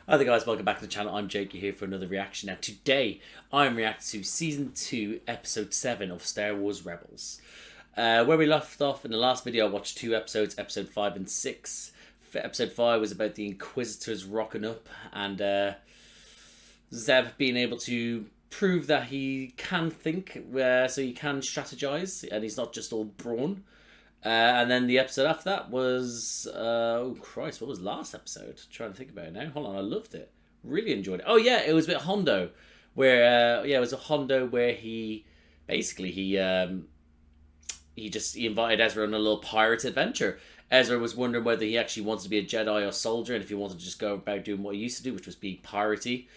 Hi there guys, welcome back to the channel. I'm Jakey here for another reaction. Now today I'm reacting to Season 2 Episode 7 of Star Wars Rebels. Where we left off in the last video I watched two episodes, Episode 5 and 6. Episode 5 was about the Inquisitors rocking up and Zeb being able to prove that he can think, so he can strategize and he's not just all brawn. And then the episode after that was, oh Christ, what was last episode? I'm trying to think about it now. Hold on, I loved it. Really enjoyed it. Oh yeah, it was with Hondo, where, it was a Hondo where he invited Ezra on a little pirate adventure. Ezra was wondering whether he actually wanted to be a Jedi or soldier, and if he wanted to just go about doing what he used to do, which was be piratey.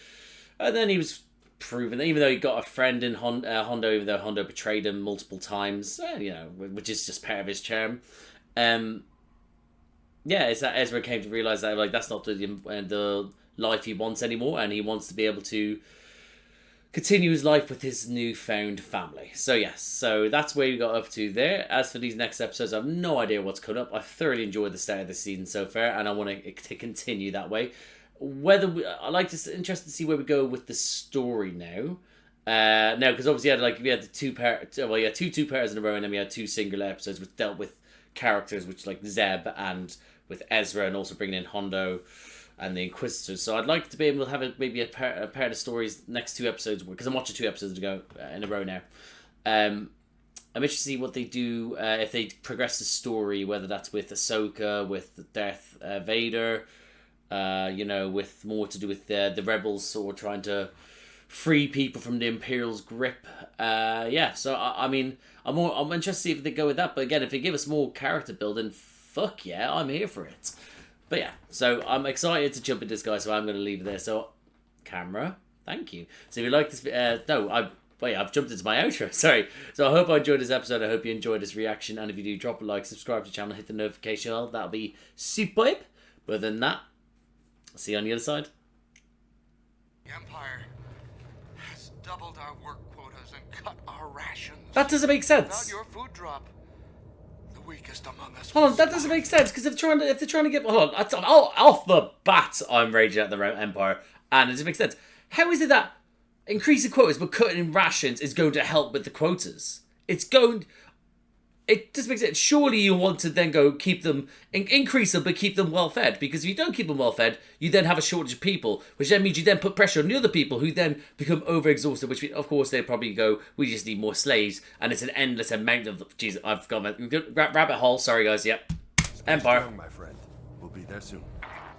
And then he was proven that even though he got a friend in Hondo, even though Hondo betrayed him multiple times, which is just part of his charm. It's that Ezra came to realize that that's not the life he wants anymore, and he wants to be able to continue his life with his newfound family. So yes, so that's where we got up to there. As for these next episodes, I have no idea what's coming up. I thoroughly enjoyed the start of the season so far, and I want to continue that way. Interested to see where we go with the story now. Because obviously we had two two-parters in a row, and then we had two singular episodes which dealt with characters, which like Zeb and with Ezra, and also bringing in Hondo and the Inquisitors. So I'd like to be able to have maybe a pair of stories next two episodes, because I'm watching two episodes ago in a row now. I'm interested to see what they do, if they progress the story, whether that's with Ahsoka, with Darth Vader, with more to do with the rebels or trying to free people from the Imperial's grip. So I'm interested to see if they go with that. But again, if they give us more character building, fuck yeah, I'm here for it. But yeah, so I'm excited to jump into this guy, so I'm going to leave it there. So, camera, thank you. So if you like this, I've jumped into my outro, sorry. So I hope I enjoyed this episode, I hope you enjoyed this reaction, and if you do, drop a like, subscribe to the channel, hit the notification bell, that'll be superb. But other than that, see you on the other side. The Empire has doubled our work quotas and cut our rations. That doesn't make sense. Without your food drop, the weakest among us. Hold on, that doesn't make sense, because if they're trying to get, hold on, off the bat, I'm raging at the Empire, and it doesn't make sense. How is it that increasing quotas but cutting in rations is going to help with the quotas? It just makes it. Surely you want to then go keep them, increase them, but keep them well fed. Because if you don't keep them well fed, you then have a shortage of people, which then means you then put pressure on the other people, who then become overexhausted. Which of course they probably go, we just need more slaves, and it's an endless amount of. Jeez, I've got my rabbit hole. Sorry guys. Yep. Empire. Strong, my friend. We'll be there soon.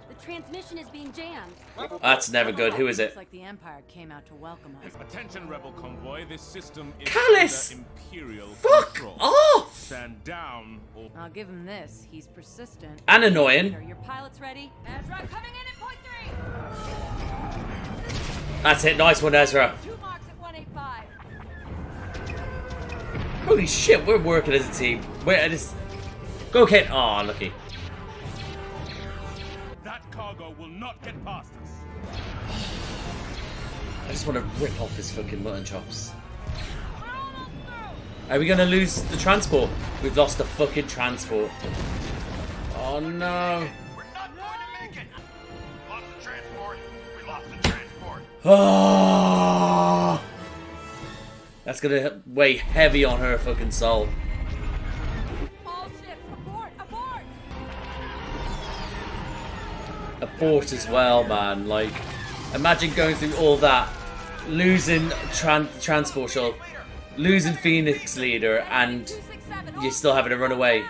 The transmission is being jammed. That's never good. Who is it? Looks like the Empire came out to welcome us. Attention, rebel convoy. This system is Callus! under Imperial Fuck control. off! Stand down or I'll give him this. He's persistent. And annoying. Are your pilots ready? Ezra coming in at point 3. That's it. Nice one, Ezra. 2 marks at 185. Holy shit, we're working as a team. Go, Kate. Oh, lucky. that cargo will not get past us. I just want to rip off his fucking mutton chops. Are we gonna lose the transport? We've lost the fucking transport. Oh no. We're not going to make it. Lost the transport. We lost the transport. Oh, that's gonna weigh heavy on her fucking soul. All ships, abort! Abort! Abort as well, man. Like, imagine going through all that, losing transport shuttle, losing Phoenix leader, and you're still having to run away.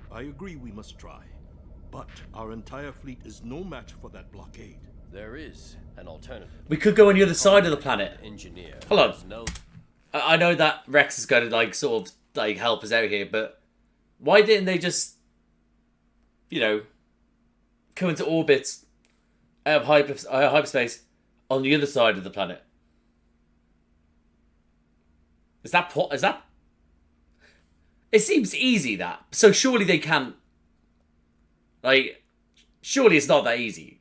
I agree we must try, but our entire fleet is no match for that blockade. There is an alternative. We could go on the other side of the planet. Engineer. Hold on. No. I know that Rex is going to like sort of like help us out here, but why didn't they just, come into orbit out of hyperspace on the other side of the planet? Is that? It seems easy, that. So surely they can't. Like, surely it's not that easy.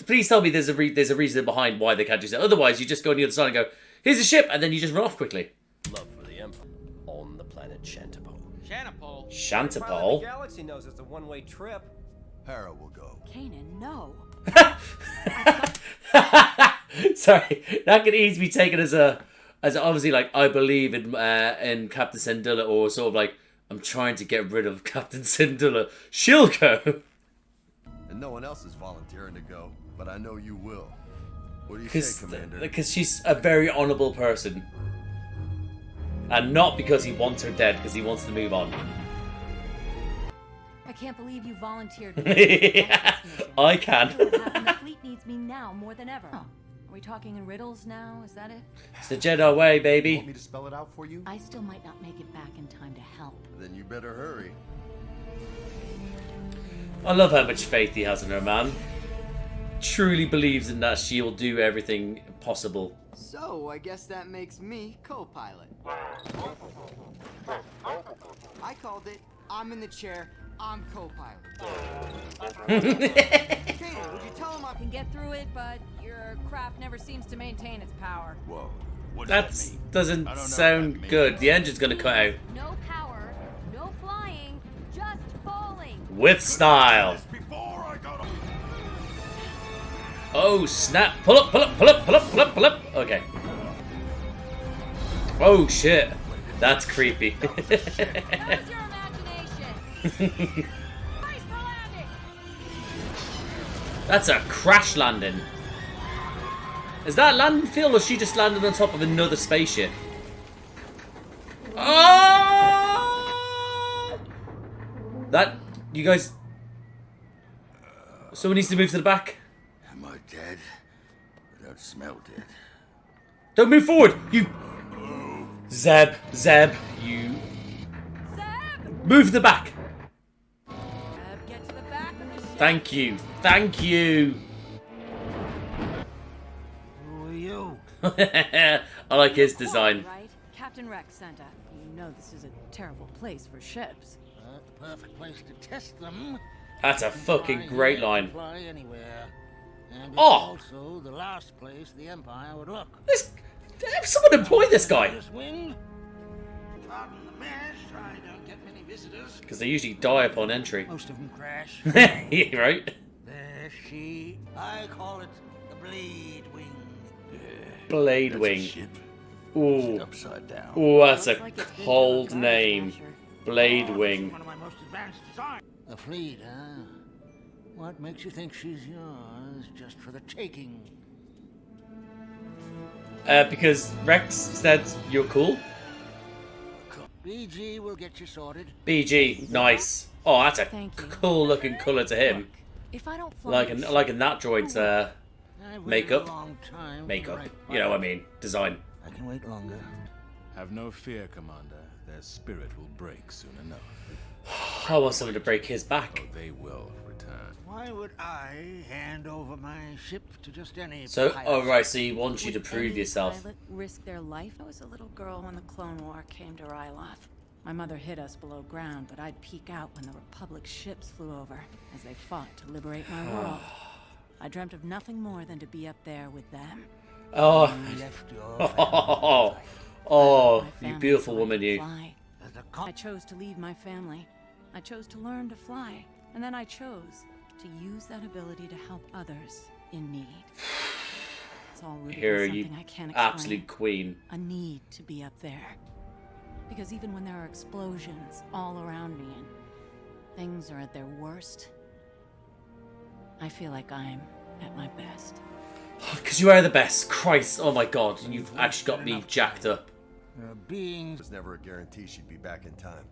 Please tell me there's a reason behind why they can't do so. Otherwise, you just go on the other side and go, here's a ship, and then you just run off quickly. Love for the Empire on the planet Shantipole. Shanapole. Shantipole? The galaxy knows it's a one-way trip. HERA will go. Kanan, no. Sorry, that could easily be taken as obviously like I believe in Captain Syndulla, or sort of like I'm trying to get rid of Captain Syndulla. She'll go. And no one else is volunteering to go, but I know you will. What do you say, Commander? Because she's a very honourable person. And not because he wants her dead, because he wants to move on. I can't believe you volunteered. I can. The fleet needs me now more than ever. Are we talking in riddles now? Is that it? It's the Jedi way, Want me baby. to spell it out for you? I still might not make it back in time to help. Then you better hurry. I love how much faith he has in her, man. Truly believes in that she'll do everything possible. So, I guess that makes me co-pilot. I called it. I'm in the chair. I'm co-pilot. Kanan, would you tell him I Can get through it, but your craft never seems to maintain its power. Whoa. What That does that mean? doesn't I don't know what sound that means. good. The engine's gonna cut out. No power, no flying, just falling. With style. Before I got Oh snap! Pull up, pull up, pull up, pull up, pull up, pull up. Okay. Oh shit. That's creepy. That was your imagination. Brace for landing. That's a crash landing. Is that landing field, or is she just landed on top of another spaceship? Oh! That, you guys... Someone needs to move to the back. Am I dead? I don't smell dead. Don't move forward! You... Zeb, you... Zeb! Move to the back! Get to the back of the ship. Thank you. Thank you. Who are you? I like his design. Right? Captain Rex sent us. You know this is a terrible place for ships. The perfect place to test them. That's a fucking great line. Fly anywhere. And it's Oh! also the last place the Empire would look. This... Someone employ this guy. This wind? Pardon the mess, I don't get many visitors. Because they usually die upon entry. Most of them crash. Yeah, right? There she... I call it the Blade Wing. Blade That's a Wing. ship. Ooh. Upside down. Ooh, that's a Looks like it's been cold through a name. crash crusher. Blade Oh, Wing. One of my most advanced designs. The fleet, huh? What makes you think she's yours just for the taking? Because Rex said you're cool. BG will get you sorted. BG, nice. Oh, that's a Thank you. cool looking colour to him. If I don't fly Like in that droid's I've waited Makeup. a long time for the makeup. right You know what I pilot. mean? Design. I can wait longer. Have no fear, Commander. Their spirit will break soon enough. I want someone to break his back. Oh, they will return. Why would I hand over my ship to just any So, pilot? oh right, so he wants you to Would prove any yourself. pilot risk their life? I was a little girl when the Clone War came to Ryloth. My mother hid us below ground, but I'd peek out when the Republic ships flew over as they fought to liberate my world. I dreamt of nothing more than to be up there with them. Oh, You left your oh, My you family beautiful so I woman, could you. fly. family. I chose to leave my family. I chose to learn to fly. And then I chose to use that ability to help others in need. It's all rooted Here, in you something I can't explain. absolute queen. A need to be up there. Because even when there are explosions all around me and things are at their worst, I feel like I'm at my best. Because you are the best. Christ, oh my god, you've actually got me jacked up. There are beings. There's never a guarantee she'd be back in time.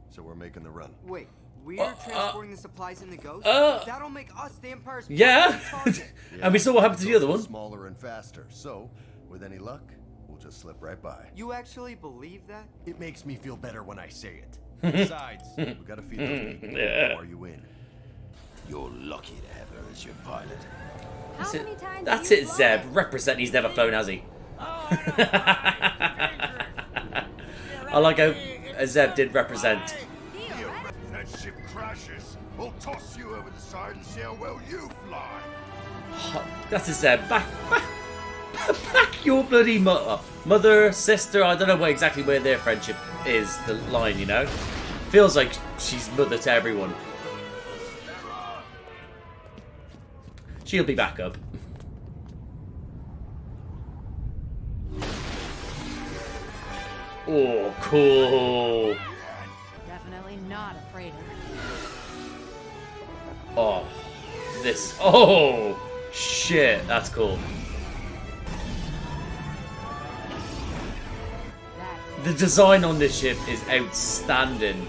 So we're making the run. Wait, we're transporting the supplies in the Ghost? That'll make us the Empire's Yeah? primary target. And we saw what happened to the other one. Smaller and faster. So, with any luck, we'll just slip right by. You actually believe that? It makes me feel better when I say it. Besides, we gotta feed those people. Yeah. Are you in? You're lucky to have her as your pilot. How many times That's have you it, Zeb. flown? Represent. He's never flown, has he? I I like how Zeb did represent. Deal, right? If that ship crashes, we'll toss you over the side and see how well you fly. That's a Zeb. Back your bloody mother, sister. I don't know exactly where their friendship is. The line, you know, feels like she's mother to everyone. She'll be back up. Oh, cool. Definitely not afraid of her. Oh, this. Oh, shit. That's cool. The design on this ship is outstanding.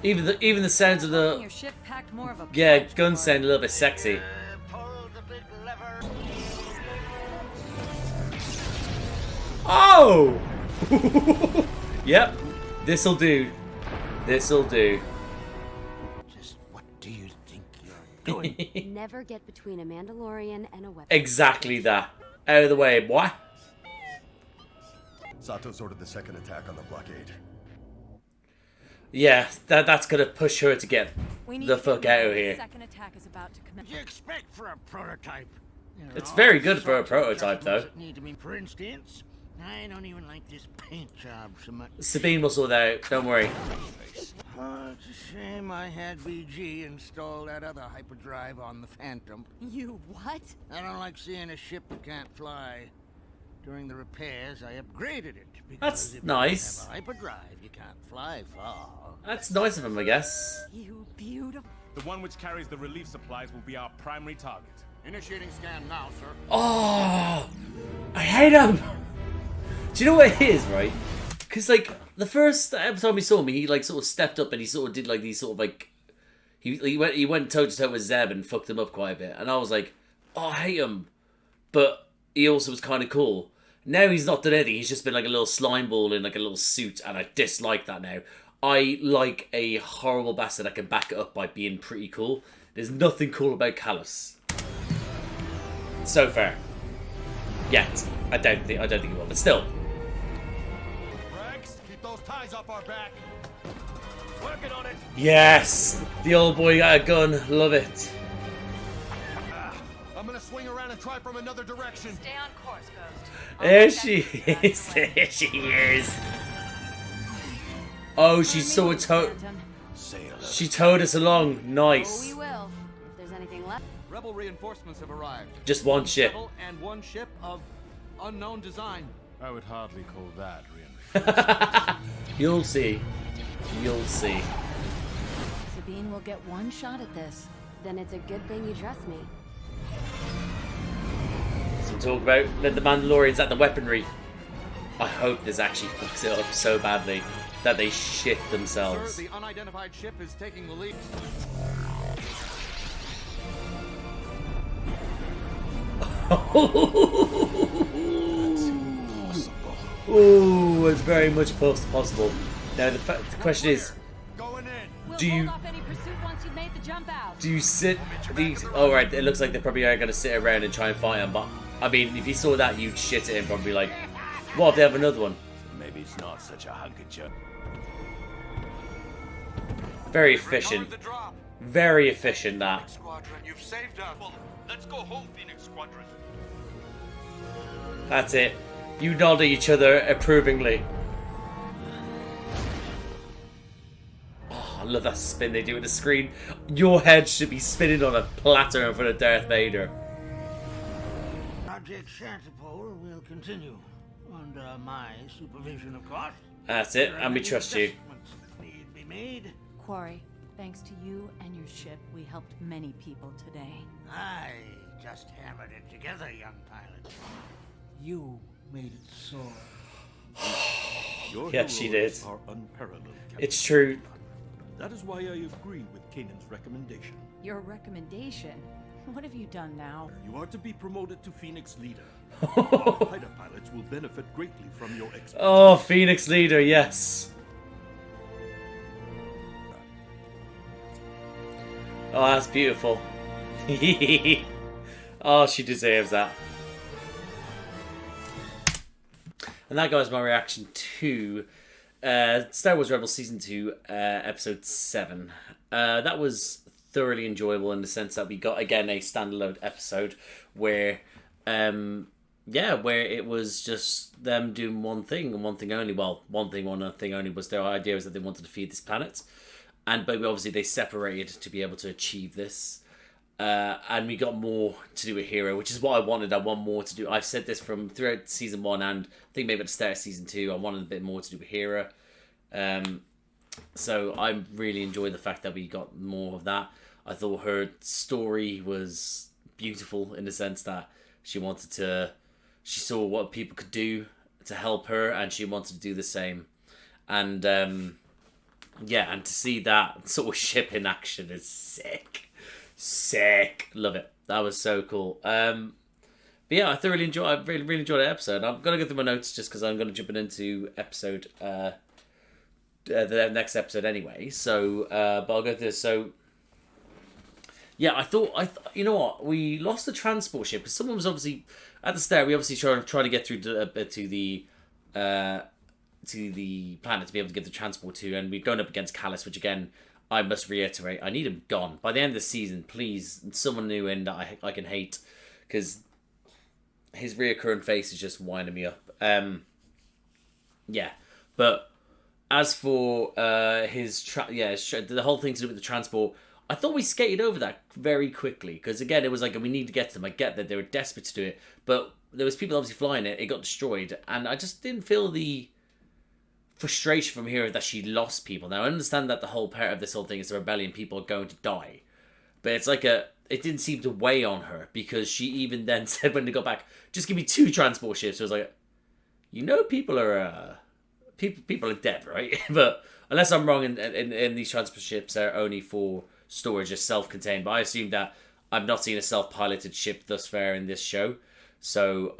Even the sounds of the Your ship packed more of a guns sound a little bit sexy. Oh! Yep, this'll do. This'll do. Just what do you think you're doing? Never get between a Mandalorian and a weapon. Exactly that. Out of the way, boy. Sato's ordered the second attack on the blockade. Yeah, that's gonna push her to get We need the to fuck get out of ready. here. Second attack is about to commence. What do you expect for a prototype? There It's are very all good for a sorts of prototype, though. adjustments that need to be- For instance, I don't even like this paint job so much. Sabine will sort that out. Don't worry. Oh, it's a shame I had VG install that other hyperdrive on the Phantom. You what? I don't like seeing a ship that can't fly. During the repairs, I upgraded it. Because That's if nice. You have a hyperdrive, you can't fly far. That's nice of him, I guess. You beautiful. The one which carries the relief supplies will be our primary target. Initiating scan now, sir. Oh, I hate him. Do you know what it is, right? Because like the first episode we saw him, he like sort of stepped up and he sort of did like these sort of like he went toe to toe with Zeb and fucked him up quite a bit, and I was like, oh, I hate him, but he also was kind of cool. Now he's not done anything. He's just been like a little slime ball in like a little suit, and I dislike that now. I like a horrible bastard that can back it up by being pretty cool. There's nothing cool about Callus. So far. Yet. I don't think he will, but still. Rex, keep those ties off our back. Working on it. Yes! The old boy got a gun. Love it. I'm gonna swing around and try from another direction. Stay on course, Ghost. There she is. There she is. Oh, she sort of towed. She towed us along. Oh, Nice. we will. If there's anything left. Rebel reinforcements have arrived. Just one ship. And one ship of unknown design. I would hardly call that reinforcement. You'll see. You'll see. Sabine will get one shot at this. Then it's a good thing you trust me. So talk about the Mandalorians at the weaponry. I hope this actually fucks it up so badly that they shit themselves. Sir, the unidentified ship is taking the lead. Ooh, it's very much possible. Now the question is, Going in. We'll Do you- hold off any pursuit once you've made the jump out. do you sit these? Oh right, it looks like they probably are going to sit around and try and fight him. But I mean, if you saw that, you'd shit at him. Probably like, what if they have another one? Maybe it's not such a hunk of junk. Very efficient. The drop. Very efficient. That. Squadron, you've saved us. Well, let's go home, Phoenix Squadron. That's it. You nod at each other approvingly. Oh, I love that spin they do with the screen. Your head should be spinning on a platter in front of Darth Vader. Project Shantipole will continue under my supervision, of course. That's it, and we trust you. Adjustments need be made. Quarry, thanks to you and your ship, we helped many people today. I just hammered it together, young pilot. You made it soar. Your Yes, she heroes did. are unparalleled, Captain. It's true. That is why I agree with Kanan's recommendation. Your recommendation? What have you done now? You are to be promoted to Phoenix Leader. Our fighter pilots will benefit greatly from your expertise. Oh, Phoenix Leader, yes. Oh, that's beautiful. Oh, she deserves that. And that, guys, my reaction to Star Wars Rebels Season 2, Episode 7. That was thoroughly enjoyable in the sense that we got, again, a standalone episode where, where it was just them doing one thing and one thing only. Well, one thing only was their idea was that they wanted to feed this planet. but obviously they separated to be able to achieve this. And we got more to do with HERA, which is what I wanted. I want more to do. I've said this from throughout season 1, and I think maybe at the start of season 2, I wanted a bit more to do with HERA. So I really enjoyed the fact that we got more of that. I thought her story was beautiful in the sense that she saw what people could do to help her, and she wanted to do the same. And and to see that sort of ship in action is sick. Love it. That was so cool. But yeah, I really enjoyed that episode. I'm gonna go through my notes just because I'm gonna jump into episode the next episode anyway. So but I'll go through this. So yeah, I thought you know what, we lost the transport ship because someone was obviously at the start. We obviously trying to get through to the planet to be able to get the transport to, and we're going up against Callus, which again, I must reiterate, I need him gone by the end of the season. Please, someone new in that I can hate, because his reoccurring face is just winding me up. Yeah, but as for the whole thing to do with the transport, I thought we skated over that very quickly, because again, it was like, we need to get to them. I get that they were desperate to do it, but there was people obviously flying it. It got destroyed, and I just didn't feel the frustration from here that she lost people. Now I understand that the whole part of this whole thing is the rebellion, people are going to die, but it's like it didn't seem to weigh on her, because she even then said when they got back, just give me 2 transport ships. So it was like, people are dead, right? But unless I'm wrong, in these transport ships are only for storage, just self-contained. But I assume that I've not seen a self-piloted ship thus far in this show, so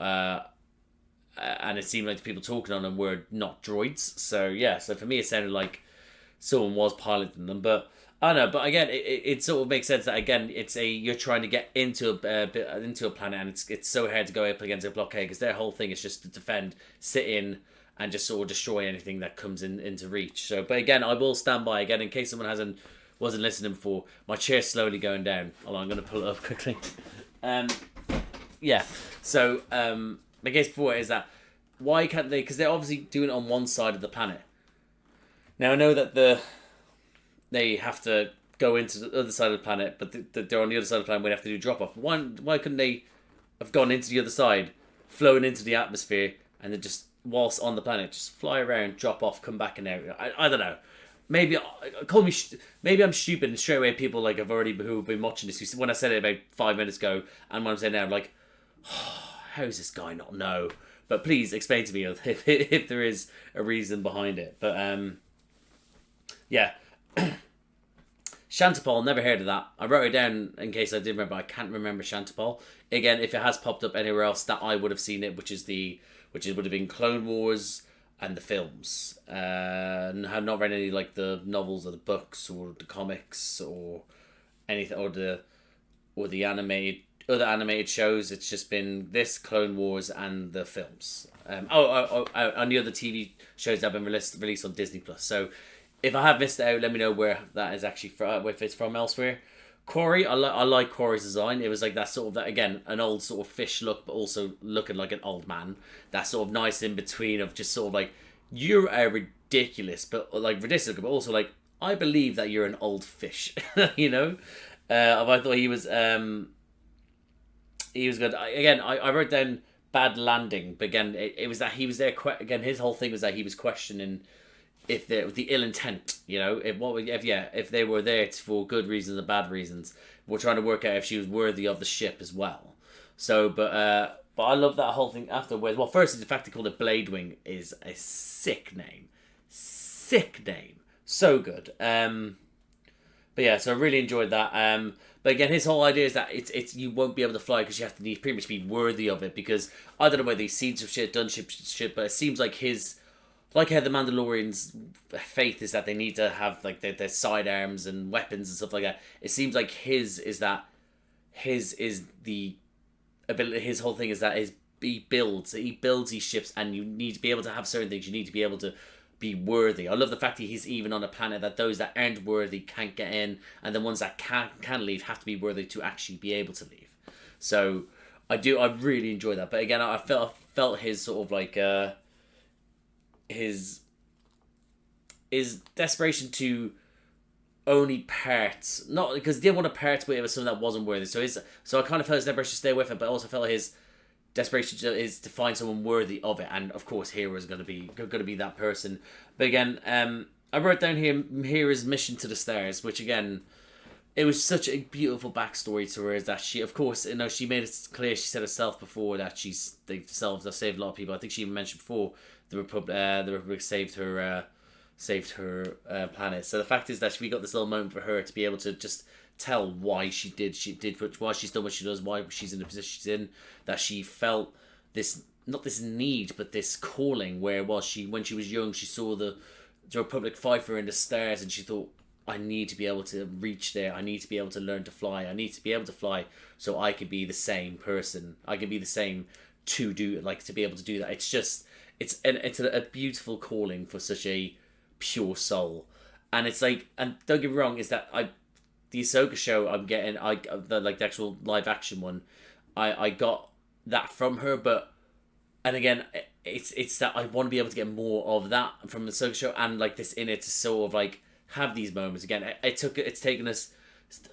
and it seemed like the people talking on them were not droids. So yeah, so for me it sounded like someone was piloting them. But I don't know. But again, it sort of makes sense that again you're trying to get into a planet, and it's so hard to go up against a blockade, because their whole thing is just to defend, sit in, and just sort of destroy anything that comes into reach. So, but again, I will stand by again in case someone wasn't listening before. My chair's slowly going down. Hold on, I'm going to pull it up quickly. Yeah. So my case before is that why can't they? Because they're obviously doing it on one side of the planet. Now I know that they have to go into the other side of the planet, but they're on the other side of the planet. We have to do drop off. Why couldn't they have gone into the other side, flown into the atmosphere, and then just whilst on the planet, just fly around, drop off, come back in there? I don't know. Maybe maybe I'm stupid, and straight away people like who've been watching this. When I said it about 5 minutes ago, and when I'm saying now, I'm like, how does this guy not know? But please explain to me if there is a reason behind it. But yeah, Shantipal, never heard of that. I wrote it down in case I did remember. I can't remember Shantipal. Again, if it has popped up anywhere else that I would have seen it, which would have been Clone Wars and the films. And have not read any like the novels or the books or the comics or anything, or the other animated shows. It's just been this, Clone Wars, and the films. And the other TV shows that have been released on Disney Plus. So if I have missed it out, let me know where that is actually from, if it's from elsewhere. Corey, I like Corey's design. It was like that sort of, that again, an old sort of fish look, but also looking like an old man. That sort of nice in between of just sort of like, you are ridiculous, but like ridiculous, but also like, I believe that you're an old fish. I thought he was good. I wrote down bad landing, but again, it was that he was there. Again, his whole thing was that he was questioning if the ill intent, if they were there for good reasons or bad reasons. We're trying to work out if she was worthy of the ship as well. So, but I love that whole thing afterwards. Well, firstly, the fact they called it Blade Wing is a sick name. So good. But yeah, so I really enjoyed that. But again, his whole idea is that it's you won't be able to fly because you have to pretty much be worthy of it. Because I don't know whether he's seen some shit, done shit, but it seems like like how the Mandalorians' faith is that they need to have like their sidearms and weapons and stuff like that. It seems like his whole thing is that he builds these ships, and you need to be able to have certain things. You need to be able to be worthy. I love the fact that he's even on a planet that those that aren't worthy can't get in, and the ones that can leave have to be worthy to actually be able to leave. So I really enjoy that. But again, I felt his sort of like his desperation to only part, not because he didn't want to part with it with someone that wasn't worthy. So I kind of felt his desperation to stay with it, but I also felt his desperation is to find someone worthy of it. And of course, Hera is going to be that person. But again, I wrote down here Hera's mission to the stars, which again, it was such a beautiful backstory to her. Is that she, of course, she made it clear. She said herself before that themselves have saved a lot of people. I think she even mentioned before the Republic saved her planet. So the fact is that we got this little moment for her to be able to just tell why she did why she's done what she does, why she's in the position she's in, that she felt this, not this need, but this calling, where when she was young, she saw the Republic fight for her in the stars, and she thought, I need to be able to reach there. I need to be able to learn to fly. I need to be able to fly so I can be the same person. I can be the same to be able to do that. It's a beautiful calling for such a pure soul. And it's like, and don't get me wrong, is that the Ahsoka show I'm getting, the actual live action one, I got that from her, but, and again, it's that I want to be able to get more of that from the Ahsoka show, and like this in it to sort of like have these moments again. It's taken us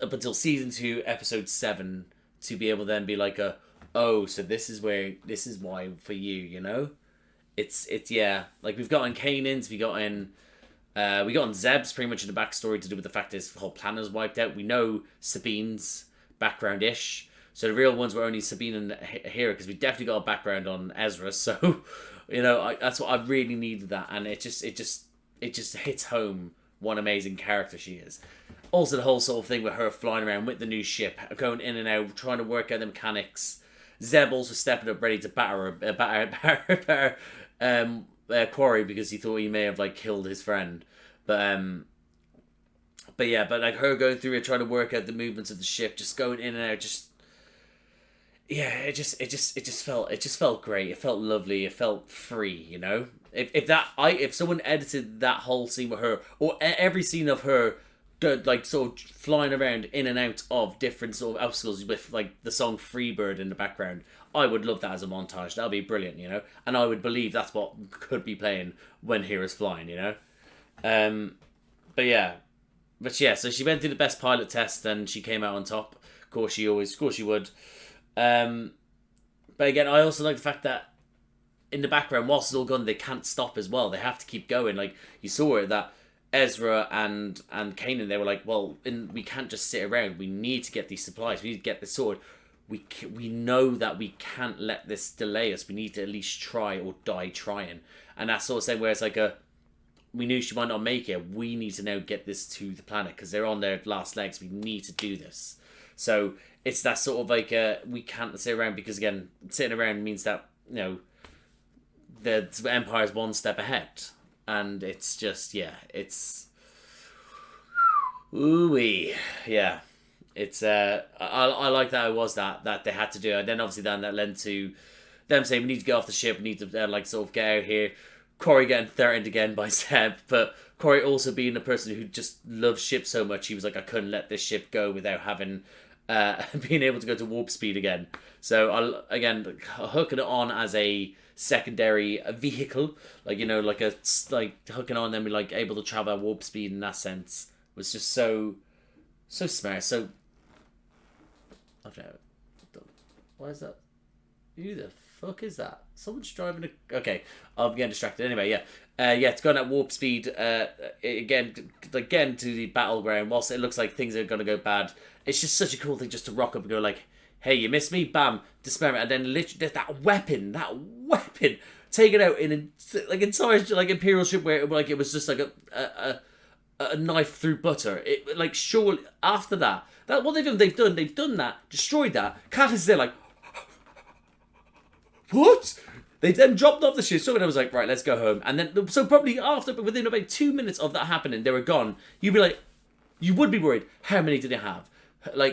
up until season 2, episode 7, to be able to then be like so this is why for you, it's yeah, like we've gotten Kanan's, we got in Zeb's pretty much in the backstory to do with the fact that his whole planet is wiped out. We know Sabine's background-ish. So the real ones were only Sabine and Hera, because we definitely got a background on Ezra. So, that's what I really needed, that. And it just hits home what amazing character she is. Also the whole sort of thing with her flying around with the new ship, going in and out, trying to work out the mechanics. Zeb also stepping up ready to batter Quarry, because he thought he may have killed his friend, but like her going through it, trying to work out the movements of the ship, just going in and out, it just felt great. It felt lovely. It felt free. If someone edited that whole scene with her, or every scene of her sort of flying around in and out of different sort of obstacles with the song Freebird in the background, I would love that as a montage. That would be brilliant, and I would believe that's what could be playing when Hera's flying, but yeah, so she went through the best pilot test and she came out on top. Of course she would. But again, I also like the fact that in the background, whilst it's all gone, they can't stop as well. They have to keep going. Like, you saw it, that Ezra and Kanan, they were like, well, we can't just sit around. We need to get these supplies. We need to get the sword. We know that we can't let this delay us. We need to at least try or die trying. And that's sort of saying where it's like we knew she might not make it. We need to now get this to the planet because they're on their last legs. We need to do this. So it's that sort of we can't sit around, because again, sitting around means that, the Empire's one step ahead. And it's just, it's ooh-wee. Yeah. It's I like that it was that they had to do it. And then obviously then that led to them saying we need to get off the ship, we need to sort of get out here. Corey getting threatened again by Seb, but Corey also being the person who just loves ships so much, he was like, I couldn't let this ship go without having being able to go to warp speed again. So again, hooking it on as a secondary vehicle, hooking on them, able to travel at warp speed in that sense, was just so smart. So why is that? Who the fuck is that? Someone's driving okay, I'm getting distracted. Anyway, it's going at warp speed. Again to the battleground. Whilst it looks like things are going to go bad, it's just such a cool thing just to rock up and go like, hey, you missed me, bam, despair, and then literally that weapon, take it out in entire Imperial ship where it was just like a knife through butter. It surely after that what they've done that, destroyed that. Kat is there what? They then dropped off the ship. So I was like, right, let's go home. And then, so probably within about 2 minutes of that happening, they were gone. You would be worried. How many did they have?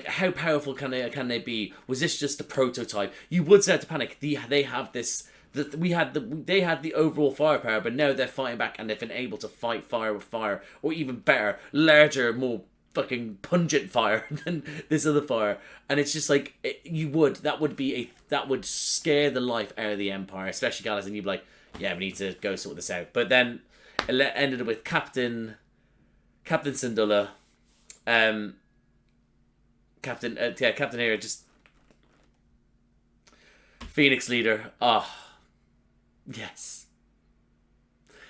How powerful can they be? Was this just a prototype? You would start to panic. They have this. They had the overall firepower, but now they're fighting back, and they've been able to fight fire with fire, or even better, larger, more fucking pungent fire than this other fire. And it's just that would scare the life out of the Empire, especially Gallus, and you'd be like, yeah, we need to go sort this out. But then it ended up with Captain Syndulla Captain HERA, just Phoenix leader. Oh, yes.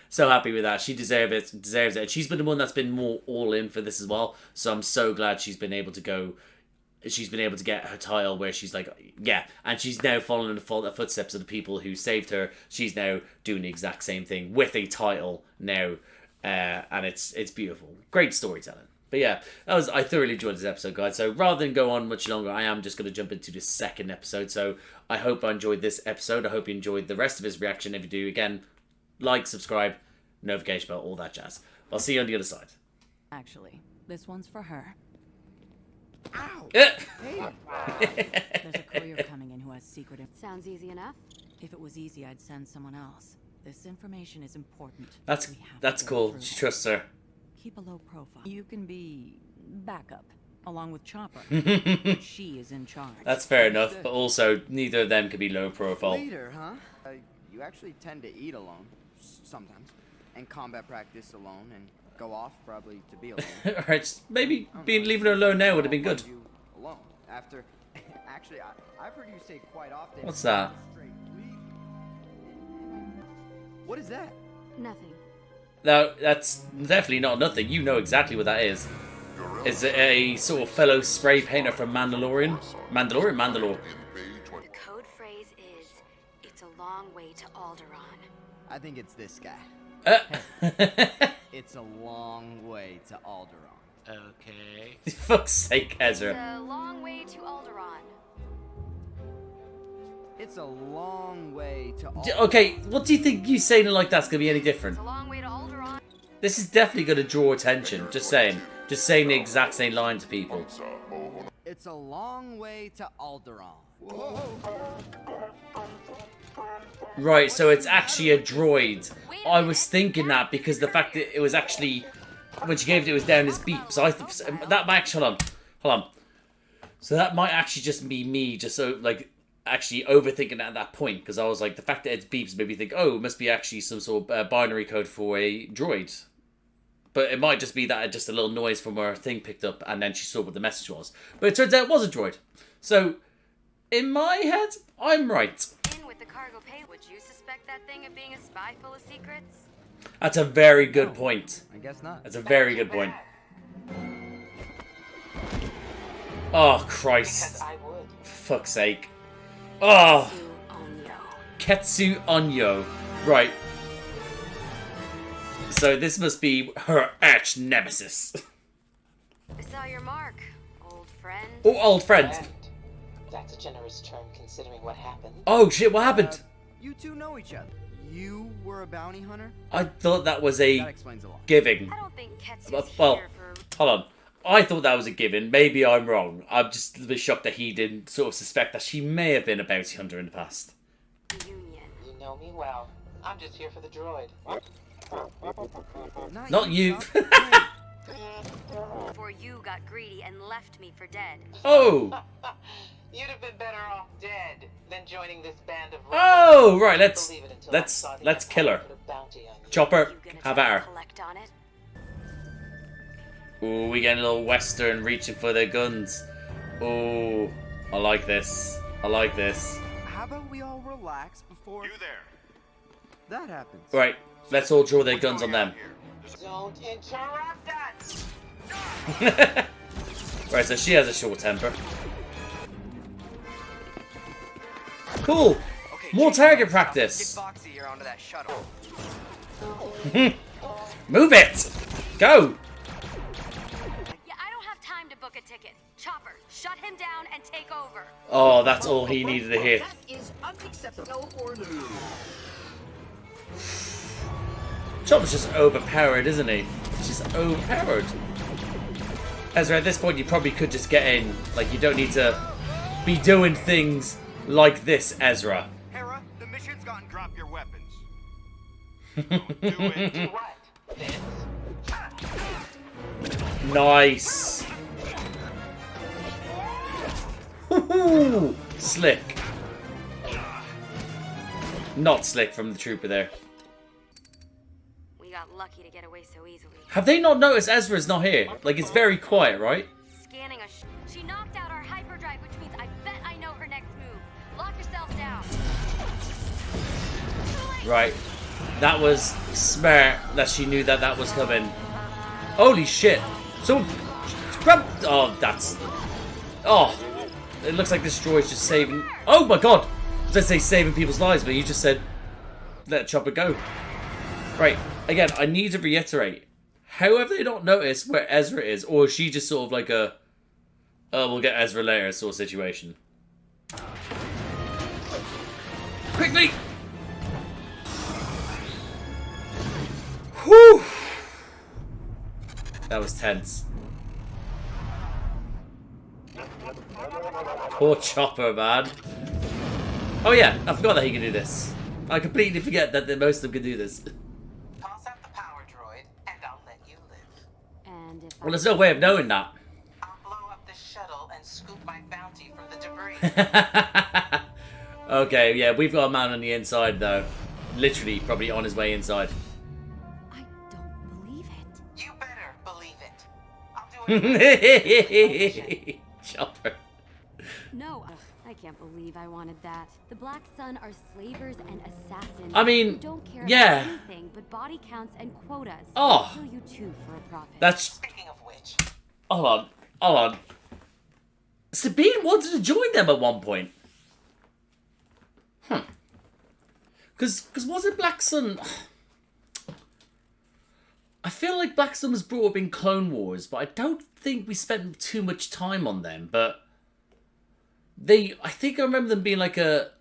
So happy with that. She deserves it. And she's been the one that's been more all in for this as well. So I'm so glad she's been able to go. She's been able to get her title where she's like, yeah. And she's now following in the footsteps of the people who saved her. She's now doing the exact same thing with a title now. And it's beautiful. Great storytelling. But yeah, I thoroughly enjoyed this episode, guys. So rather than go on much longer, I am just going to jump into the second episode. So I hope I enjoyed this episode. I hope you enjoyed the rest of his reaction. If you do, again, like, subscribe, notification bell, all that jazz. I'll see you on the other side. Actually, this one's for her. Ow! There's a courier coming in who has secret Sounds easy enough. If it was easy, I'd send someone else. This information is important. That's cool. She trusts her. Keep a low profile. You can be backup, along with Chopper. She is in charge. That's fair enough, but also neither of them can be low profile. Leader, huh? You actually tend to eat alone, sometimes, and combat practice alone, and go off probably to be alone. Alright, maybe leaving her alone now would have been good. You alone after. Actually, I've heard you say quite often. What's that? What is that? Nothing. No, that's definitely not nothing. You know exactly what that is. Is it a sort of fellow spray painter from Mandalore? The code phrase is, "It's a long way to Alderaan." I think it's this guy. It's a long way to Alderaan. Okay. For fuck's sake, Ezra. It's a long way to Alderaan. It's a long way to Alderaan. Okay, what do you think you saying it like that's going to be any different? It's a long way to Alderaan. This is definitely going to draw attention. Just saying. Just saying the exact same line to people. It's a long way to Alderaan. Right, so it's actually a droid. I was thinking that because the fact that it was actually, when she gave it was down his beep. So I that might actually, hold on. So that might actually just be me, just so like actually overthinking at that point, because I was like, the fact that it's beeps made me think, oh, it must be actually some sort of binary code for a droid. But it might just be that just a little noise from where her thing picked up, and then she saw what the message was. But it turns out it was a droid. So, in my head, I'm right. In with the cargo pay, would you suspect that thing of being a spy full of secrets? That's a very good point. I guess not. That's a very good point. Oh, Christ. For fuck's sake. Oh. Ketsu Onyo. Right. So this must be her arch nemesis. I saw your mark, old friend. Oh, old friend. That's a generous term considering what happened. Oh shit, what happened? You two know each other. You were a bounty hunter? I thought that was a That explains a lot. giving. I don't think Ketsu's Well, here for... hold on. I thought that was a given. Maybe I'm wrong. I'm just a bit shocked that he didn't sort of suspect that she may have been a bounty hunter in the past. Union. You know me well. I'm just here for the droid. Not you. Before you got greedy and left me for dead. Oh. You'd have been better off dead than joining this band of Oh, right. Let's kill her. Chopper, You gonna have try at to her. collect on it? Ooh, we get a little western reaching for their guns. Ooh, I like this. I like this. How about we all relax before... You there. That happens. Right, let's all draw their guns on them. Don't interrupt us! Right, so she has a short temper. Cool. More target practice. Get Foxy here onto that shuttle. Move it. Go. Yeah, I don't have time to book a ticket. Chopper, shut him down and take over. Oh, that's all he needed to hear. That is unacceptable for you. Chopper's just overpowered, isn't he? He's just overpowered. Ezra, at this point, you probably could just get in. Like, you don't need to be doing things like this, Ezra. HERA, the mission's gotten drop your weapons. Don't do it. Do what? This? Nice. Woohoo! Slick. Not slick from the trooper there. We got lucky to get away so easily. Have they not noticed Ezra's not here? Like, it's very quiet, right? Scanning a she knocked out our hyperdrive, which means I bet I know her next move. Lock yourself down. Right. That was smart that she knew that that was coming. Holy shit. So, grab... Oh, that's... Oh. It looks like this droid's just saving... Oh my god! I was going to say saving people's lives, but you just said... Let Chopper go. Right. Again, I need to reiterate. How have they not noticed where Ezra is? Or is she just sort of like a... Oh, we'll get Ezra later sort of situation? Quickly! Whew! That was tense. Poor Chopper, man. Oh yeah, I forgot that he can do this. I completely forget that most of them can do this. Toss out the power droid, and I'll let you live. And if Well, there's no way of knowing that. I'll blow up the shuttle and scoop my bounty from the debris. Okay, yeah, we've got a man on the inside, though. Literally, probably on his way inside. I don't believe it. You better believe it. I'll do it. Chopper. No, I can't believe I wanted that. The Black Sun are slavers and assassins. I mean, who don't care yeah. about anything but body counts and quotas. Oh. Kill you too for a profit. That's... Speaking of which, Hold on. Sabine wanted to join them at one point. Because wasn't Black Sun... I feel like Black Sun was brought up in Clone Wars, but I don't think we spent too much time on them, but... I think I remember them being like a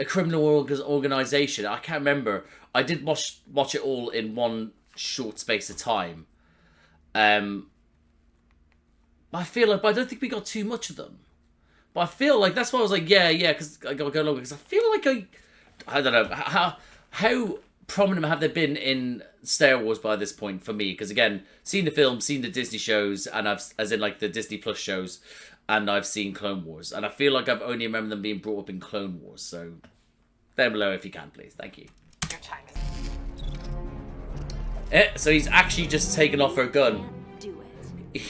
criminal organization. I can't remember. I did watch it all in one short space of time. I feel like, but I don't think we got too much of them. But I feel like that's why I was like, yeah, because I got to go along, because I feel like I don't know how prominent have they been in Star Wars by this point for me? Because again, seen the film, seen the Disney shows, and as in like the Disney Plus shows. And I've seen Clone Wars. And I feel like I've only remembered them being brought up in Clone Wars. So, down below if you can, please. Thank you. your time is... So he's actually just taken off her gun. Do it.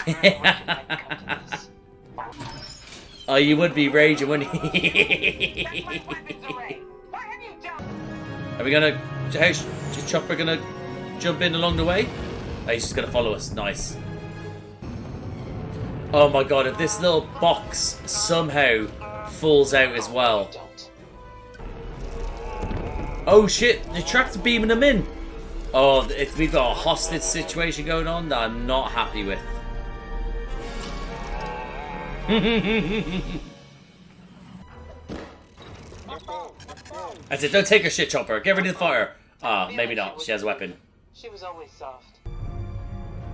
Oh, you would be raging, wouldn't you? That's my weapons array. What have you done? Are we gonna... Is Chopper gonna jump in along the way? Oh, he's just gonna follow us. Nice. Oh my god, if this little box somehow falls out as well. Oh shit, the tractor beaming them in. Oh, we've got a hostage situation going on that I'm not happy with. I said, don't take her shit, Chopper. Get rid of the fire. Ah, maybe not. She has a weapon. She was always soft.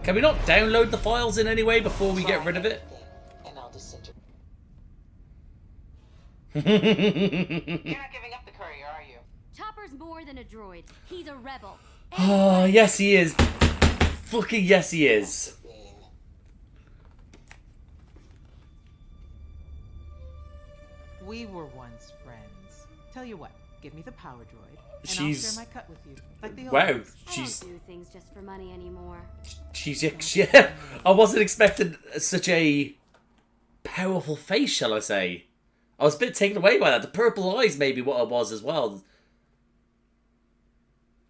Can we not download the files in any way before we get rid of it? And I'll disintegrate. You're not giving up the courier, are you? Chopper's more than a droid. He's a rebel. Oh, yes he is. Fucking yes he is. We were once friends. Tell you what, give me the power droid, and She's... I'll share my cut with you. Like the old Wow, days. she's... I don't do things just for money anymore. Yeah, I wasn't expecting such a powerful face, shall I say. I was a bit taken away by that. The purple eyes maybe what it was as well.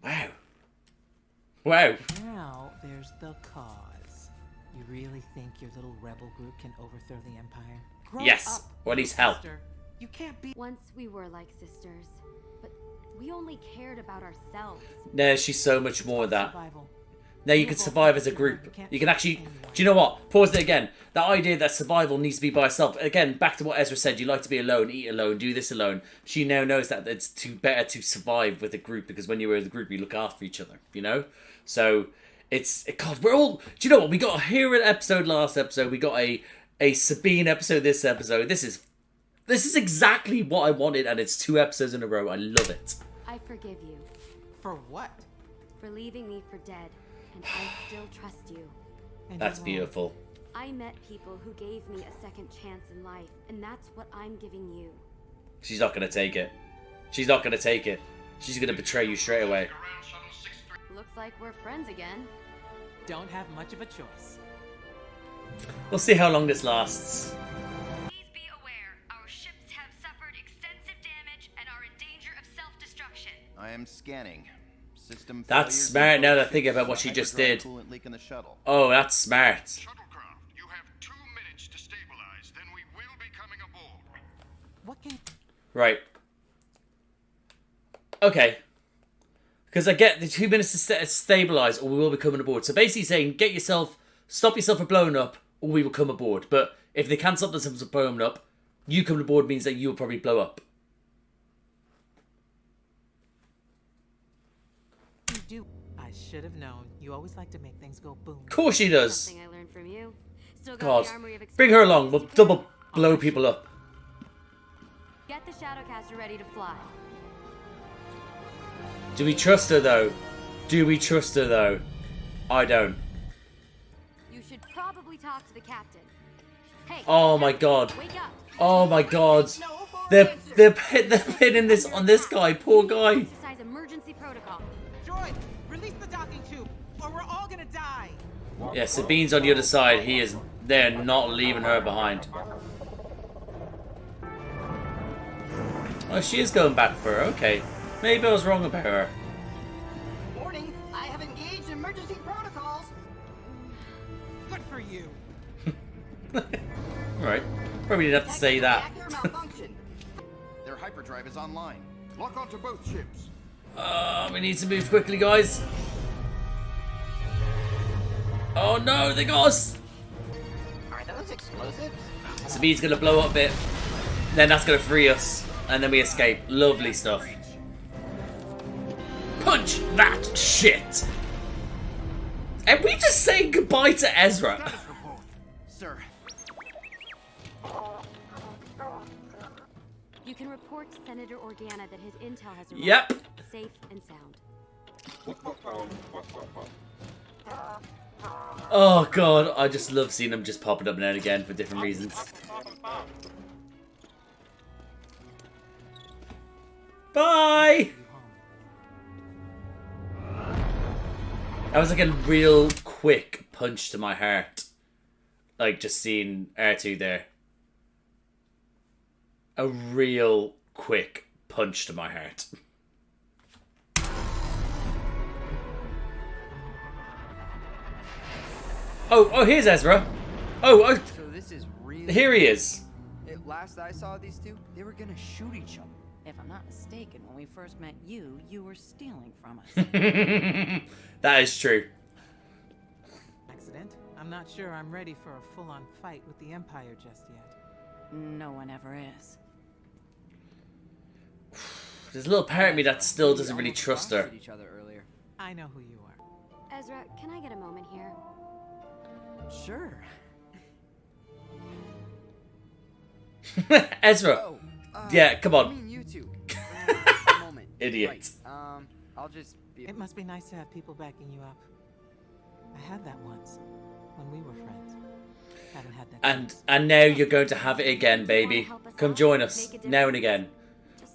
Wow. Wow. Now there's the cause. You really think your little rebel group can overthrow the Empire? Grow Yes, up, or at least help. sister. You can't be... Once we were like sisters, but we only cared about ourselves. No, she's so much more than that. Survival. No, you can survive as a group. You can actually... Do you know what? Pause it again. That idea that survival needs to be by herself. Again, back to what Ezra said. You like to be alone, eat alone, do this alone. She now knows that it's better to survive with a group, because when you're with a group, you look after each other, you know? So, God, we're all... Do you know what? We got a HERA episode last episode. We got a Sabine episode this episode. This is exactly what I wanted, and it's 2 episodes in a row. I love it. I forgive you For what? for leaving me for dead, and I still trust you. And That's you won't. beautiful. I met people who gave me a second chance in life, and that's what I'm giving you. She's not going to take it. She's not going to take it. She's going to betray you straight away. looks like we're friends again. Don't have much of a choice. We'll see how long this lasts. Please be aware, our ships have suffered extensive damage and are in danger of self-destruction. I am scanning. System That's failures smart in now that I focus. think about what she just did. Coolant leak in the shuttle. Oh, that's smart. Shuttlecraft, you have 2 minutes to stabilize, then we will be coming aboard. What can... Right. Okay. Because I get the 2 minutes to stabilize, or we will be coming aboard. So basically saying, stop yourself from blowing up, or we will come aboard. But if they can't stop themselves from blowing up, you coming aboard means that you'll probably blow up. you do? I should have known. You always like to make things go boom. Of course she does. Something I learned from you. Still got God. the armory of Bring her along. We'll experience to double carry. blow people up. Get the Shadowcaster ready to fly. Do we trust her, though? Do we trust her, though? I don't. You should probably talk to the captain. Hey. Oh, my God. Wake up. Oh, my God. They're pinning this on this guy. Poor guy. Exercise emergency protocol. Droid, release the docking tube, or we're all gonna die. Yeah, Sabine's on the other side. They're not leaving her behind. Oh, she is going back for her. Okay. Maybe I was wrong about her. Warning, I have engaged emergency protocols. Good for you. Alright. Probably didn't have to say that. Reactor malfunction. Their hyperdrive is online. Lock onto both ships. We need to move quickly, guys. Oh no, they got us! Are those explosives? Sabine's gonna blow up a bit. Then that's gonna free us. And then we escape. Lovely stuff. Punch that shit! And we just saying goodbye to Ezra. Sir, You can report to Senator Organa that his intel has arrived. Yep. Safe and sound. Oh god, I just love seeing them just popping up now and again for different reasons. Bye! That was like a real quick punch to my heart. Like just seeing R2 there. A real quick punch to my heart. Oh, here's Ezra. Oh, So this is really... here he is. Last I saw these two, they were gonna shoot each other. If I'm not mistaken, when we first met you, you were stealing from us. That is true. Accident. I'm not sure I'm ready for a full-on fight with the Empire just yet. No one ever is. There's a little part of me that still doesn't really Almost trust her. blasted each other earlier. I know who you are. Ezra, can I get a moment here? Sure. Ezra. Oh, Yeah, come on. I mean you two. Moment. Idiot. Right. I'll just be... It must be nice to have people backing you up. I had that once, when we were friends. Haven't had that And now you're going to have it again, baby. Come join us now and again.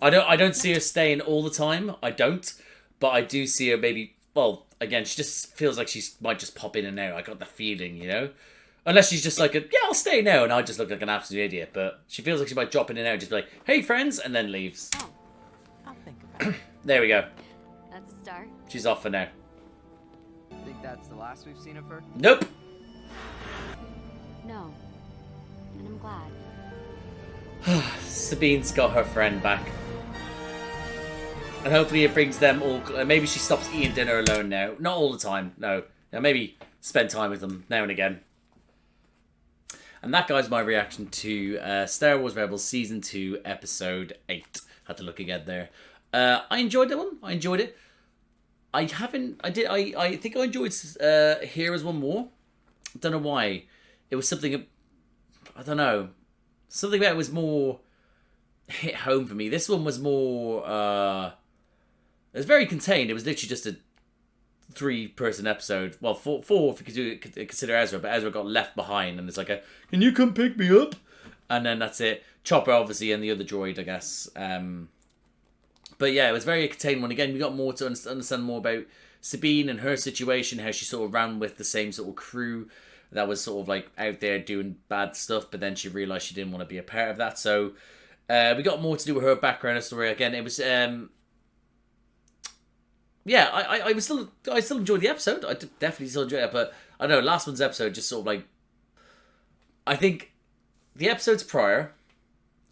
I don't see her staying all the time. I don't, but I do see her maybe. Well, again, she just feels like she might just pop in and out. I got the feeling, you know, unless she's just like, yeah, I'll stay now, and I just look like an absolute idiot. But she feels like she might drop in and out, just be like, hey, friends, and then leaves. Oh, I'll think about it. There we go. That's a start. She's off for now. Think that's the last we've seen of her? Nope. No. And I'm glad. Sabine's got her friend back. And hopefully it brings them all... Maybe she stops eating dinner alone now. Not all the time, no. Now maybe spend time with them now and again. And that, guys, my reaction to Star Wars Rebels Season 2, Episode 8. Had to look again there. I enjoyed that one. I enjoyed it. I think I enjoyed HERA's one more. I don't know why. It was something... I don't know. Something about it was more hit home for me. This one was more... it was very contained. It was literally just a 3-person episode. Well, four if you could consider Ezra, but Ezra got left behind, and it's like can you come pick me up? And then that's it. Chopper, obviously, and the other droid, I guess. But yeah, it was very contained one. Again, we got more to understand more about Sabine and her situation, how she sort of ran with the same sort of crew that was sort of like out there doing bad stuff, but then she realized she didn't want to be a part of that. So we got more to do with her background and story. Again, it was yeah, I still enjoyed the episode. I definitely still enjoyed it, but I don't know, last one's episode just sort of like, I think the episodes prior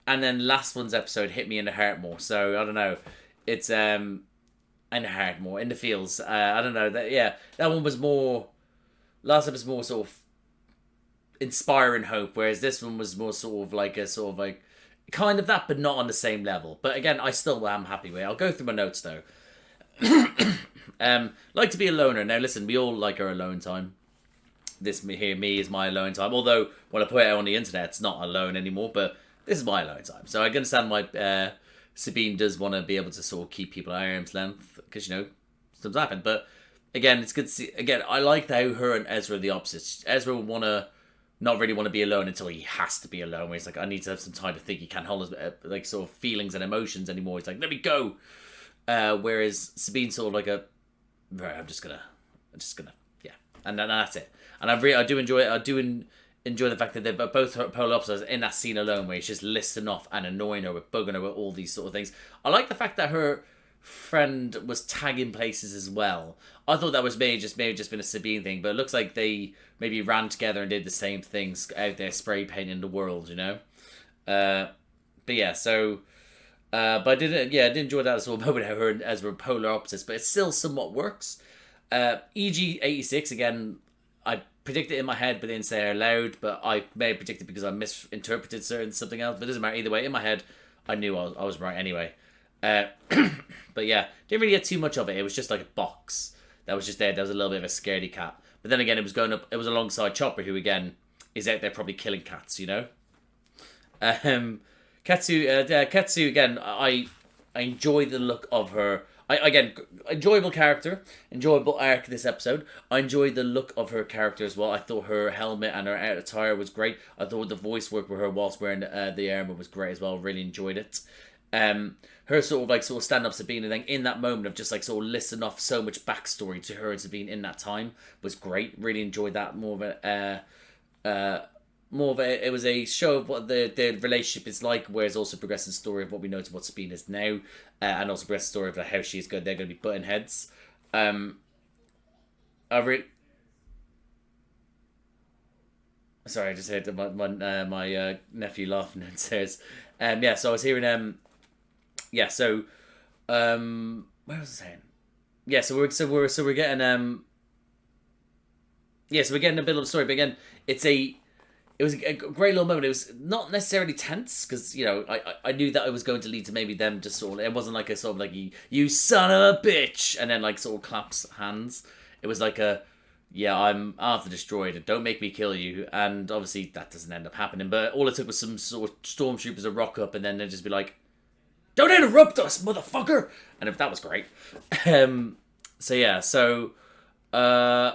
and then last one's episode hit me in the heart more. So I don't know, it's in the heart more, in the feels. I don't know, that one was more, last episode was more sort of inspiring hope, whereas this one was more sort of like kind of that, but not on the same level. But again, I still am happy with it. I'll go through my notes though. Like to be a loner. Now listen, we all like our alone time. This me is my alone time. Although when I put it out on the internet, it's not alone anymore. But this is my alone time. So I can understand why Sabine does want to be able to sort of keep people at arm's length, because you know stuff's happen. But again, it's good to see. Again, I like how her and Ezra are the opposites. Ezra will not really want to be alone until he has to be alone. Where he's like, I need to have some time to think. He can't hold his like sort of feelings and emotions anymore. He's like, let me go. Whereas Sabine's sort of like right, I'm just gonna, yeah, and that's it. And I do enjoy it. I do enjoy the fact that they're both polar opposites in that scene alone, where he's just listing off and annoying her with bugging her with all these sort of things. I like the fact that her friend was tagging places as well. I thought that was maybe just been a Sabine thing, but it looks like they maybe ran together and did the same things out there, spray painting the world, you know. But yeah, so. But I did enjoy that as well, about how her and Ezra were polar opposites, but it still somewhat works. EG86, again, I predicted it in my head, but didn't say it out loud, but I may have predicted because I misinterpreted something else, but it doesn't matter either way. In my head, I knew I was right anyway. But yeah, didn't really get too much of it. It was just like a box that was just there. There was a little bit of a scaredy cat. But then again, it was alongside Chopper, who again is out there probably killing cats, you know? Ketsu again, I enjoy the look of her. Again, enjoyable character, enjoyable arc this episode. I enjoyed the look of her character as well. I thought her helmet and her attire was great. I thought the voice work with her whilst wearing the armor was great as well. Really enjoyed it. Her sort of stand up Sabine thing in that moment of just like sort of listing off so much backstory to her and Sabine in that time was great. Really enjoyed that. It was a show of what the relationship is like, whereas also progressing story of what we know to what Sabine is now, and also progressing story of how she's good. They're going to be butting heads. Sorry, I just heard my nephew laughing downstairs. So I was hearing where was I saying? Yeah, so we're getting so we're getting a bit of a story, but again, it was a great little moment. It was not necessarily tense, because, you know, I knew that it was going to lead to maybe them just sort of, it wasn't like a sort of like, you son of a bitch, and then like sort of claps hands. It was like I'm after destroyed, and don't make me kill you. And obviously that doesn't end up happening, but all it took was some sort of stormtroopers to rock up, and then they'd just be like, don't interrupt us, motherfucker! And if that was great. So I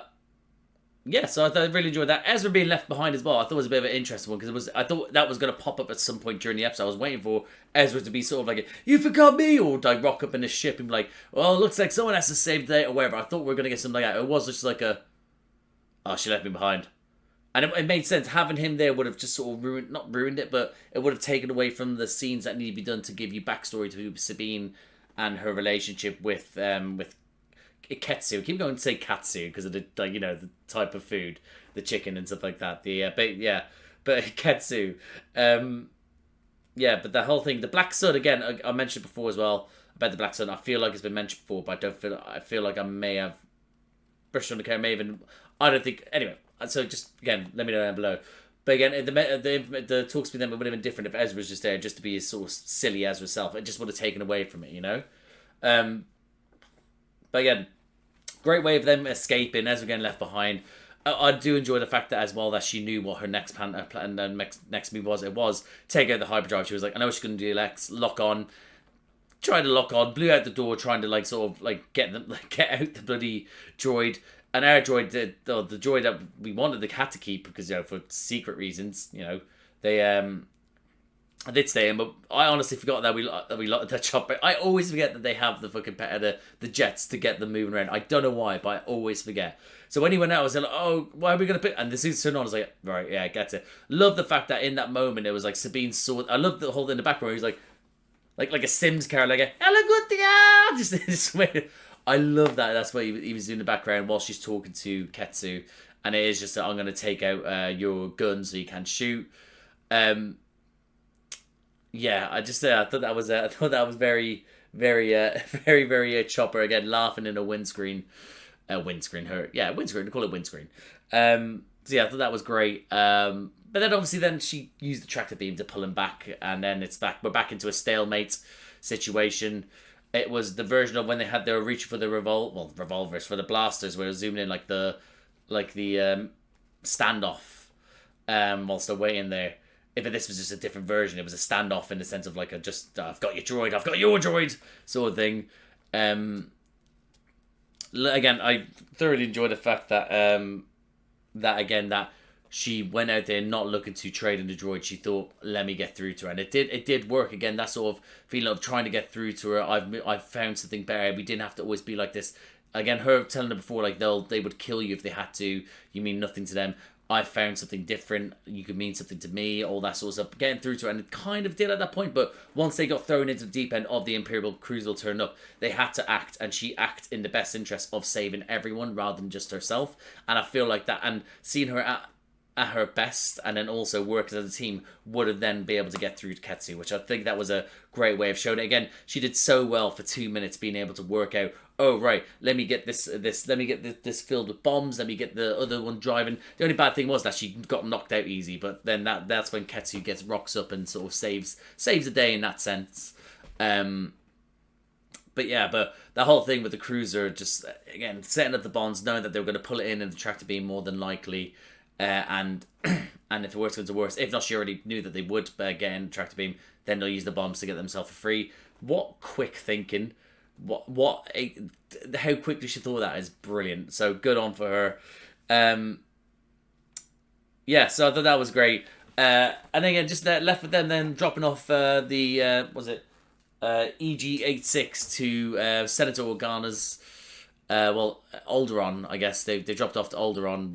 really enjoyed that. Ezra being left behind as well, I thought was a bit of an interesting one, because I thought that was going to pop up at some point during the episode. I was waiting for Ezra to be sort of like, you forgot me, or like rock up in the ship and be like, well, it looks like someone has to save the day, or whatever. I thought we were going to get something like that. It was just like she left me behind. And it made sense. Having him there would have just sort of not ruined it, but it would have taken away from the scenes that need to be done to give you backstory to Sabine and her relationship with Ketsu. I keep going to say Katsu because of the the type of food, the chicken and stuff like that. But Ketsu. But the whole thing, the Black Sun again. I mentioned before as well about the Black Sun. I feel like it's been mentioned before, but I feel like I may have brushed on the camera. I don't think. Anyway, so just again, let me know down below. But again, the talk speed then would have been different if Ezra was just there, just to be his sort of silly Ezra self. It just would have taken away from it, you know. But again, great way of them escaping, Ezra getting left behind. I do enjoy the fact that as well that she knew what her next plan and next move was. It was take out the hyperdrive. She was like, I know what she's going to do. Lex, lock on. Tried to lock on, blew out the door, trying to get out the bloody droid. And our droid, the droid that we wanted the cat to keep, because for secret reasons, they I did stay in, but I honestly forgot that that chopper. I always forget that they have the fucking the jets to get them moving around. I don't know why, but I always forget. So when he went out, I was like, oh, why are we gonna pick? And the suits turned on. I was like, right, yeah, I get it. Love the fact that in that moment it was like Sabine saw. I love the whole in the background. He was like a Sims character, like a hello good day. Just wait. I love that. That's what he was doing in the background while she's talking to Ketsu, and it is just that I'm gonna take out your gun so you can shoot. Yeah, I thought that was very, very, very Chopper again, laughing in a windscreen, windscreen. Call it windscreen. So yeah, I thought that was great. But then obviously she used the tractor beam to pull him back, and then we're back into a stalemate situation. It was the version of when they were reaching for the revolvers for the blasters, where it was zooming in like the standoff, whilst they're waiting there. If this was just a different version, it was a standoff in the sense of like I've got your droid, I've got your droid sort of thing. Again, I thoroughly enjoy the fact that that she went out there not looking to trade in the droid. She thought, let me get through to her, and it did work. Again, that sort of feeling of trying to get through to her. I've found something better. We didn't have to always be like this. Again, her telling her before, like they would kill you if they had to. You mean nothing to them. I found something different. You could mean something to me. All that sort of stuff. Getting through to her, and it kind of did at that point. But once they got thrown into the deep end of the Imperial Cruiser turned up, they had to act, and she acted in the best interest of saving everyone rather than just herself. And I feel like that, and seeing her at her best, and then also working as a team, would have then be able to get through to Ketsu, which I think that was a great way of showing it. Again, she did so well for 2 minutes, being able to work out, oh right, let me get this filled with bombs, let me get the other one driving. The only bad thing was that she got knocked out easy, but then that's when Ketsu rocks up and sort of saves the day in that sense. But that whole thing with the cruiser, just again setting up the bombs, knowing that they were going to pull it in and the tractor beam more than likely. And if the worst comes to worst, if not, she already knew that they would get in the tractor beam, then they'll use the bombs to get themselves free. What quick thinking! How quickly she thought that is brilliant. So good on for her. Yeah, so I thought that was great. And again, just left with them then dropping off the EG-86 to Senator Organa's. Alderaan, I guess they dropped off to Alderaan,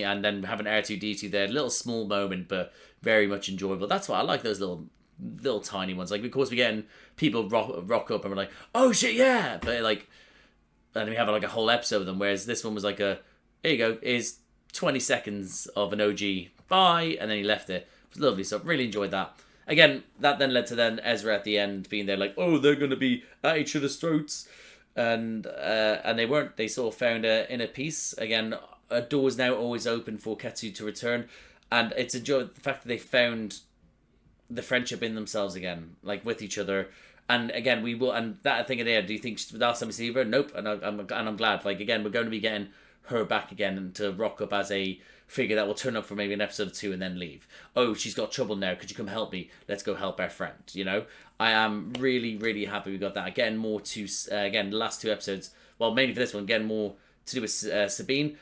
and then having R2-D2 there, little small moment, but very much enjoyable. That's why I like those little tiny ones. Like, of course, we're getting people rock up and we're like, oh shit, yeah, but like, and then we have like a whole episode of them. Whereas this one was like here you go, is 20 seconds of an OG, bye, and then he left it. It was lovely stuff. Really enjoyed that. Again, that then led to Ezra at the end being there, like, oh, they're gonna be at each other's throats. And they weren't. They sort of found a inner peace. Again, a door is now always open for Ketsu to return. And it's a joy, the fact that they found the friendship in themselves again, like with each other. And again, we will. And that thing there. Do you think last time we see her? Nope. And I'm glad. Like again, we're going to be getting her back again and to rock up as a figure that will turn up for maybe an episode or two and then leave. Oh, she's got trouble now. Could you come help me? Let's go help our friend. You know, I am really, really happy we got that. Again, more to again the last two episodes. Well, mainly for this one, again more to do with Sabine.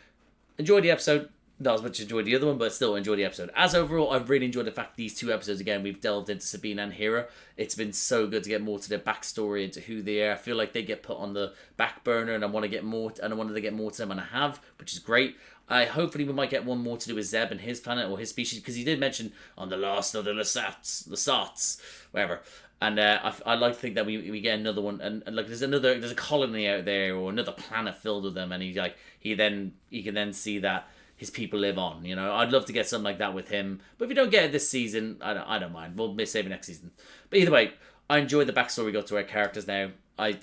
Enjoy the episode. Not as much as enjoyed the other one, but still enjoyed the episode. As overall, I've really enjoyed the fact these two episodes, again, we've delved into Sabine and HERA. It's been so good to get more to their backstory, into who they are. I feel like they get put on the back burner, and I want to get more, and I wanted to get more to them, and I have, which is great. Hopefully we might get one more to do with Zeb and his planet, or his species, because he did mention on the last of the Lasats, whatever. And I like to think that we get another one, and like there's a colony out there, or another planet filled with them, and he can then see that his people live on, you know. I'd love to get something like that with him. But if you don't get it this season, I don't mind. We'll save it next season. But either way, I enjoy the backstory we got to our characters now. I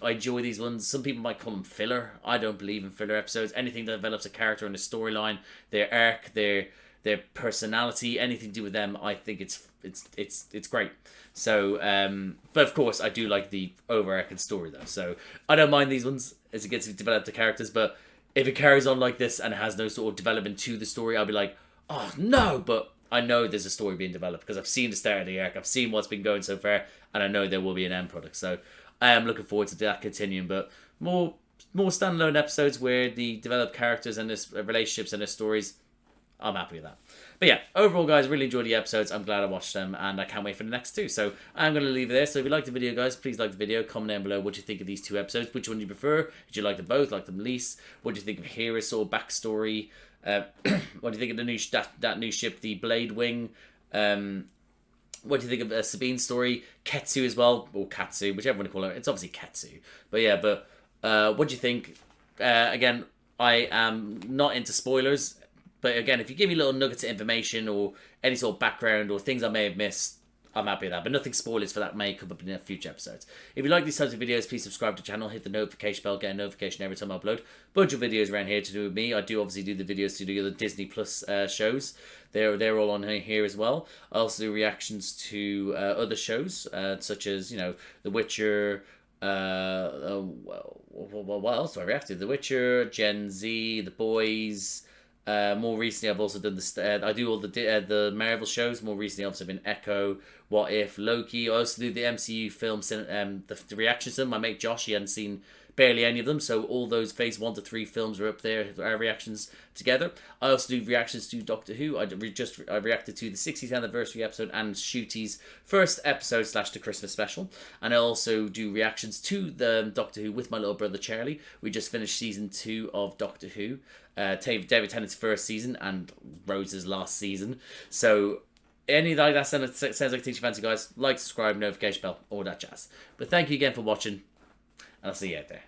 enjoy these ones. Some people might call them filler. I don't believe in filler episodes. Anything that develops a character and a storyline, their arc, their personality, anything to do with them, I think it's great. So, but of course, I do like the overarching story though. So I don't mind these ones as it gets to develop the characters, but if it carries on like this and it has no sort of development to the story, I'll be like, oh no, but I know there's a story being developed because I've seen the start of the arc, I've seen what's been going so far, and I know there will be an end product. So I am looking forward to that continuing, but more standalone episodes where the developed characters and their relationships and their stories, I'm happy with that. But yeah, overall, guys, really enjoyed the episodes. I'm glad I watched them, and I can't wait for the next two. So I'm going to leave it there. So if you liked the video, guys, please like the video. Comment down below what you think of these two episodes. Which one do you prefer? Did you like them both? Like them least? What do you think of HERA's sort of backstory? What do you think of the new that new ship, the Blade Wing? What do you think of Sabine's story? Ketsu as well, or Katsu, whichever one you call it. It's obviously Ketsu. But yeah, what do you think? Again, I am not into spoilers. But again, if you give me little nuggets of information or any sort of background or things I may have missed, I'm happy with that. But nothing spoilers for that may come up in future episodes. If you like these types of videos, please subscribe to the channel, hit the notification bell, get a notification every time I upload. Bunch of videos around here to do with me. I do obviously do the videos to do the Disney Plus shows. They're all on here as well. I also do reactions to other shows, such as, you know, The Witcher. What else do I react to? The Witcher, Gen Z, The Boys. More recently, I've also done I do all the Marvel shows. More recently, I've also been Echo, What If, Loki. I also do the MCU films, the reactions to them. My mate Josh, he hadn't seen barely any of them, so all those Phase 1 to 3 films are up there. Our reactions together. I also do reactions to Doctor Who. I reacted to the 60th anniversary episode and Shootie's first episode / the Christmas special, and I also do reactions to the Doctor Who with my little brother Charlie. We just finished season 2 of Doctor Who. David Tennant's first season and Rose's last season. So any like that sounds like things you fancy, guys. Like, subscribe, notification bell, all that jazz. But thank you again for watching, and I'll see you out there.